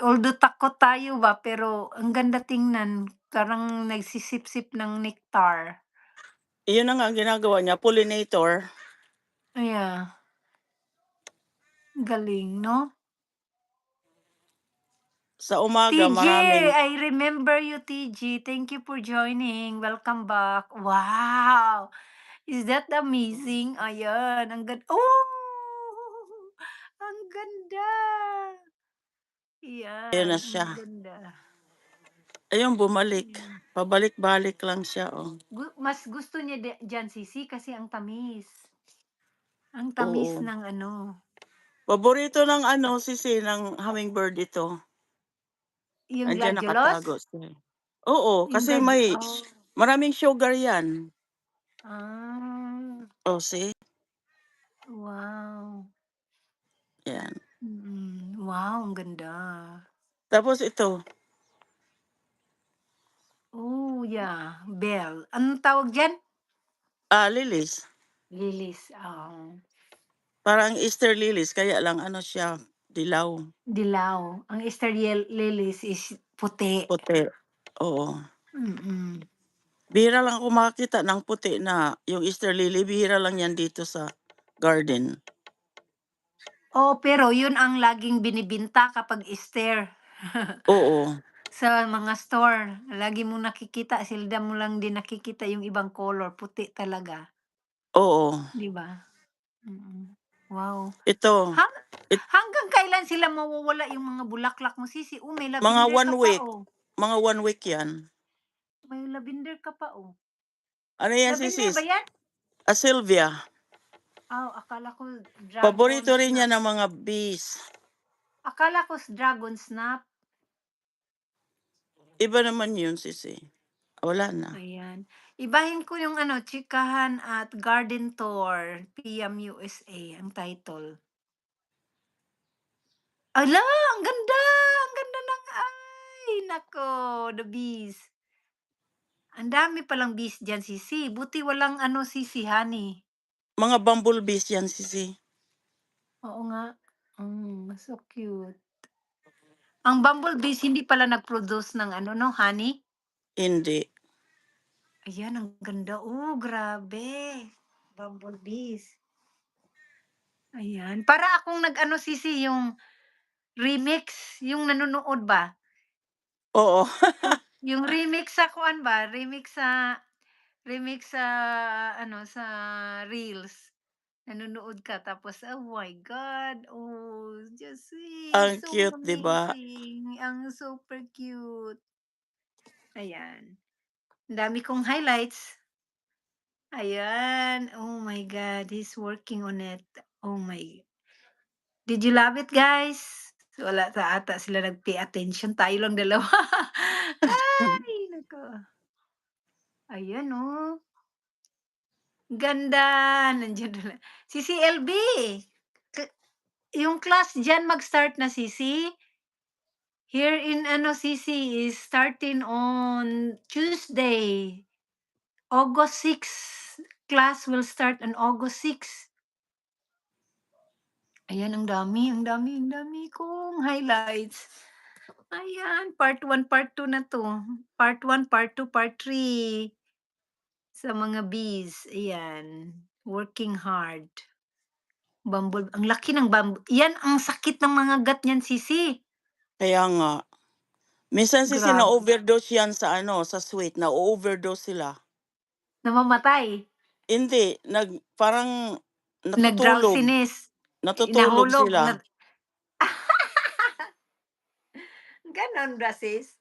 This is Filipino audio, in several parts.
although takot tayo ba, pero ang ganda tingnan, parang nagsisip-sip ng nectar. Iyon na nga ang ginagawa niya, pollinator. Yeah, galing 'no? Sa umaga TG, maraming I remember you, TG. Thank you for joining. Welcome back. Wow! Is that amazing? Ayan, oh! Ang ganda. ayun na Yan, ang siya. ganda. Ayun bumalik, Ayan. pabalik-balik lang siya, oh. Mas gusto niya diyan sisi kasi ang tamis. Ang tamis Oo. ng ano, Paborito ng ano, sisi ng hummingbird ito. yung Andiyan gladiolus? nakatago siya, eh. Oo, Yung kasi may oh. maraming sugar 'yan. Ah, Oh, see? wow. 'Yan. Wow, ang ganda. Tapos ito, Oh, yeah, bell. Anong tawag diyan? lilies. Lilis, Parang Easter lilies kaya lang ano siya, dilaw, dilaw. Ang Easter lilies is puti. puti. Oo. Mm. Bihira lang ako makakita ng puti na yung Easter lily, bihira lang 'yan dito sa garden. Oo, pero yun ang laging binibenta kapag Easter. Oo, Sa mga store, lagi mong nakikita, seldom mo lang din nakikita yung ibang color, puti talaga, oo. 'di ba? Mm. Wow. Ito, Hang it hanggang kailan sila mawawala yung mga bulaklak mo sisi? Oh, may mga lavender ka one pa, week, oh. mga 1 week 'yan. May lavender ka pa, oh. Ano 'yan Lavender sis? ba 'yan? Sylvia. Akala ko dragon Paborito rin snap. 'yan ng mga bees. Akala ko dragon snap. Iba naman 'yun sisi, wala na. Ayan. Ibahin ko yung ano, Chikahan at Garden Tour, PM USA ang title. Hala, ang ganda! Ang ganda ng ay, nako, the bees. Ang dami palang bees diyan, sisi. Buti walang ano, sisi, honey. Mga bumblebees 'yan sisi. Oo nga. So cute. Ang bumblebees hindi pala nag-produce ng ano 'no, honey? Hindi. Ayan, ang ganda. Oh, grabe. Bumblebees. Ayan. Para akong nag-ano, sisi, yung remix, yung nanonood ba? Oo, Yung remix sa kuan ba, remix sa ano, sa reels. Nanonood ka tapos, oh my God, oh, just see, ang so cute 'di ba? amazing, ang super cute. Ayan, ang dami kong highlights. Ayan, oh my God, he's working on it. Oh my, did you love it, guys? Wala sa ata sila nag-pay attention, tayo lang dalawa. Ay naku, ayan oh, ganda, nandiyan na si CLB, ka yung class diyan mag-start na, Sisi? Here in ano, Sisi, is starting on Tuesday, August 6. Class will start on August 6. Ayan, ang dami kong highlights. Ayan, part 1, part 2 na 'to. Part 1, part 2, part 3 sa mga bees, ayan. Working hard. Ang laki ng 'yan ang sakit ng mga gat niyan, Sisi. Kaya nga. Minsan sisi Grabe, na-overdose 'yan sa ano, sa sweet, na-o-overdose sila. namamatay, Hindi, parang natutulog, nag-drowsiness, natutulog nahulog, sila. gano'n ba, sis?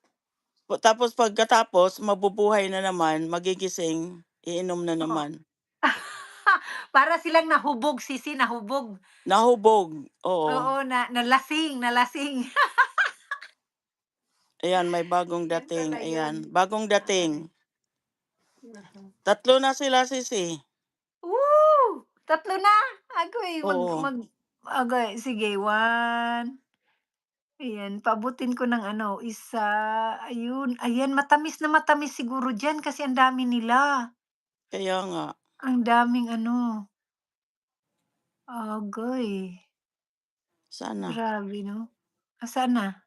Tapos pagkatapos mabubuhay na naman, magigising, iinom na Oo. naman. Para silang nahubog, Sisi, nahubog. Nahubog, oo. Oo, nalasing, nalasing. Ayan, may bagong 'Yan dating, pala ayan, 'yun. bagong dating. Ay, naku. 3 na sila sisi, Woo! 3 na? Agoy oo. sige, 1, ayan, paabutin ko ng ano, 1, ayun, ayan, matamis na matamis siguro diyan kasi ang dami nila. Kaya nga, Ang daming ano, agoy, sana. grabe 'no? Nasaan na?